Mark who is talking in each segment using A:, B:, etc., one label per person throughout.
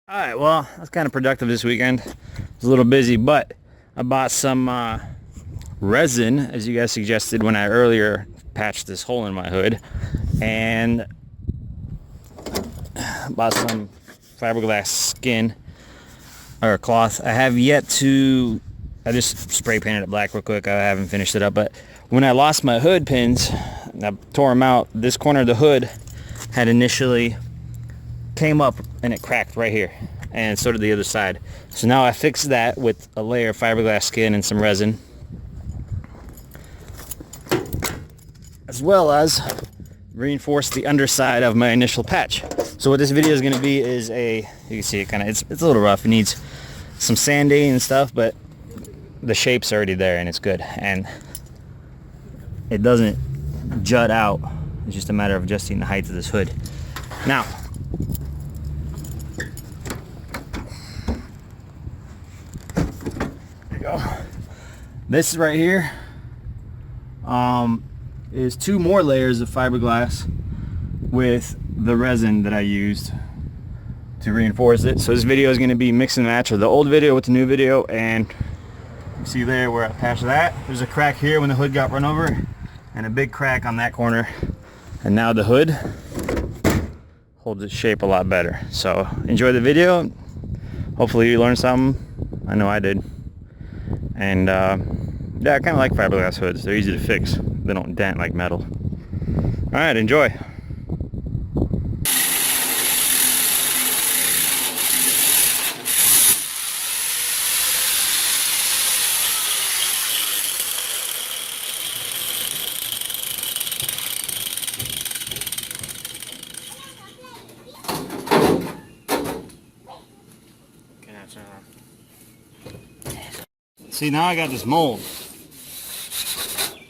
A: All right, well, that's kind of productive this weekend. I was a little busy, but I bought some resin, as you guys suggested when I earlier patched this hole in my hood, and bought some fiberglass skin or cloth. I have yet to. I just spray painted it black real quick. I haven't finished it up, but when I lost my hood pins, I tore them out. This corner of the hood had initially came up and it cracked right here, and so did the other side. So now I fixed that with a layer of fiberglass skin and some resin, as well as reinforce the underside of my initial patch. So what this video is going to be is you can see it kind of, it's a little rough. It needs some sanding and stuff, but the shape's already there and it's good, and it doesn't jut out. It's just a matter of adjusting the height of this hood. Now, this right here is 2 more layers of fiberglass with the resin that I used to reinforce it. So this video is going to be mix and match of the old video with the new video, and you see there where I patched that. There's a crack here when the hood got run over, and a big crack on that corner, and now the hood holds its shape a lot better. So enjoy the video. Hopefully you learned something. I know I did. And yeah, I kind of like fiberglass hoods. They're easy to fix. They don't dent like metal. Alright, enjoy. See, now I got this mold.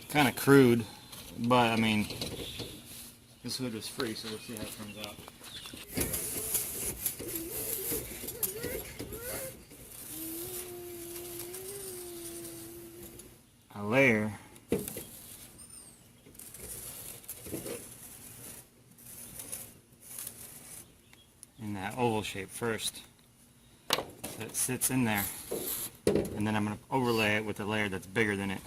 A: Kind of crude, but I mean, this hood is free, so we'll see how it turns out. A layer in that oval shape first, so it sits in there, and then I'm going to overlay it with a layer that's bigger than it.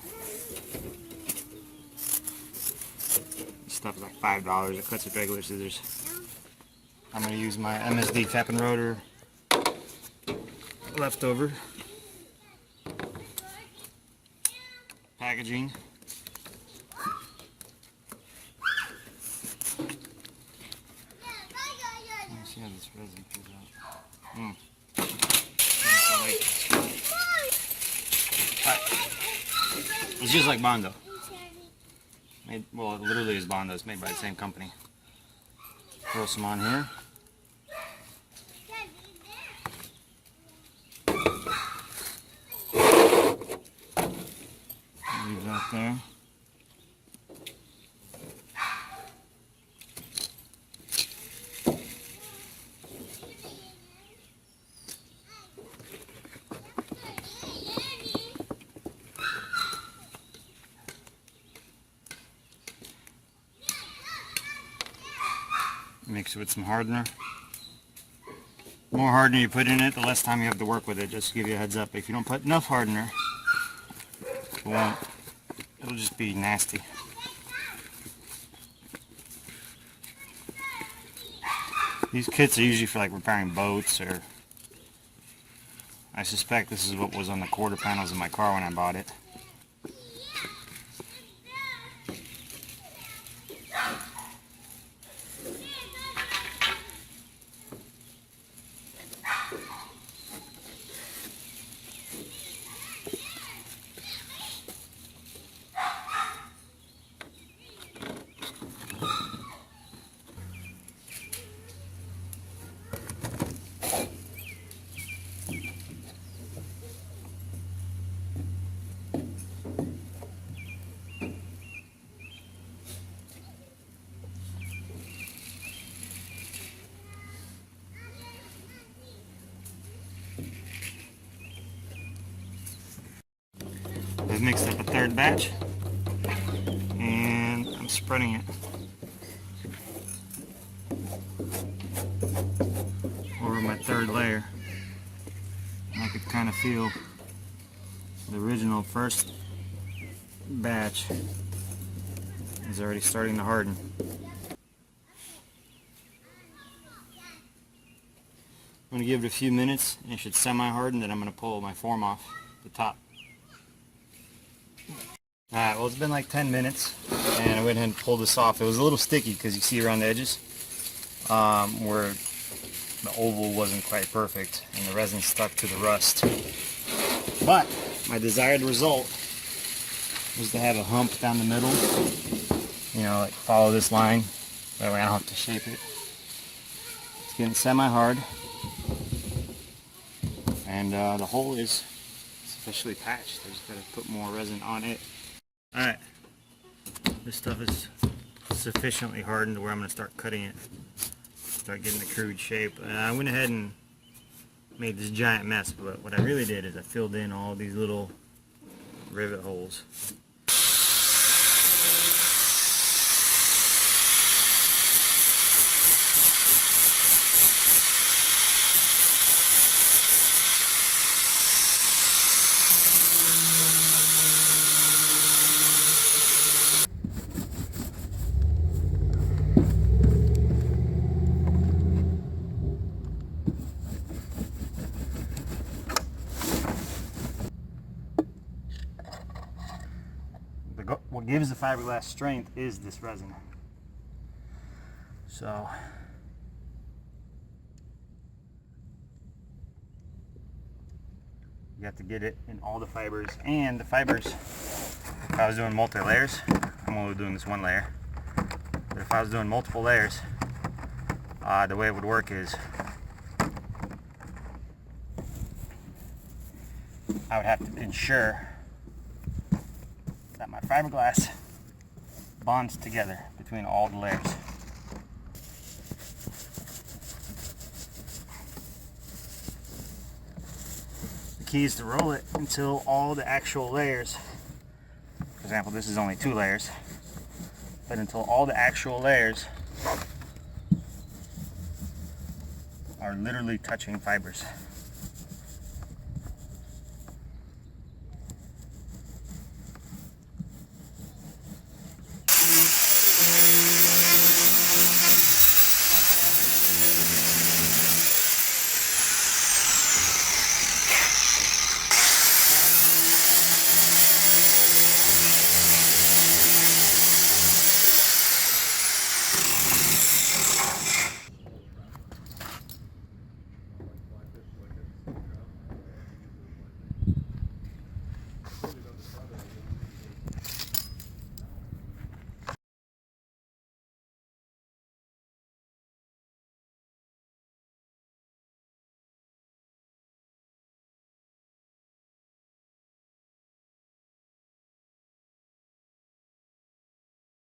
A: This stuff is like $5. It cuts with regular scissors. I'm going to use my MSD cap and rotor leftover packaging. Let's see how this resin comes out. It's just like Bondo. Well, it literally is Bondo. It's made by the same company. Throw some on here. Leave that there. Mix it with some hardener. The more hardener you put in it, the less time you have to work with it. Just to give you a heads up, if you don't put enough hardener, it'll just be nasty. These kits are usually for like repairing boats, or I suspect this is what was on the quarter panels in my car when I bought it. I've mixed up a third batch, and I'm spreading it over my third layer. And I could kind of feel the original first batch is already starting to harden. I'm going to give it a few minutes and it should semi-harden, then I'm going to pull my form off the top. Alright, well it's been like 10 minutes and I went ahead and pulled this off. It was a little sticky because you see around the edges where the oval wasn't quite perfect and the resin stuck to the rust. But my desired result was to have a hump down the middle. You know, like follow this line. That way I don't have to shape it. It's getting semi-hard. And the hole is officially patched. I just got to put more resin on it. Alright. This stuff is sufficiently hardened to where I'm going to start cutting it. Start getting the crude shape. I went ahead and made this giant mess, but what I really did is I filled in all these little rivet holes. What gives the fiberglass strength is this resin. So you have to get it in all the fibers, and the fibers, if I was doing multi-layers, I'm only doing this one layer, but if I was doing multiple layers, the way it would work is I would have to ensure that my fiberglass bonds together between all the layers. The key is to roll it until all the actual layers, for example this is only 2 layers, but until all the actual layers are literally touching fibers.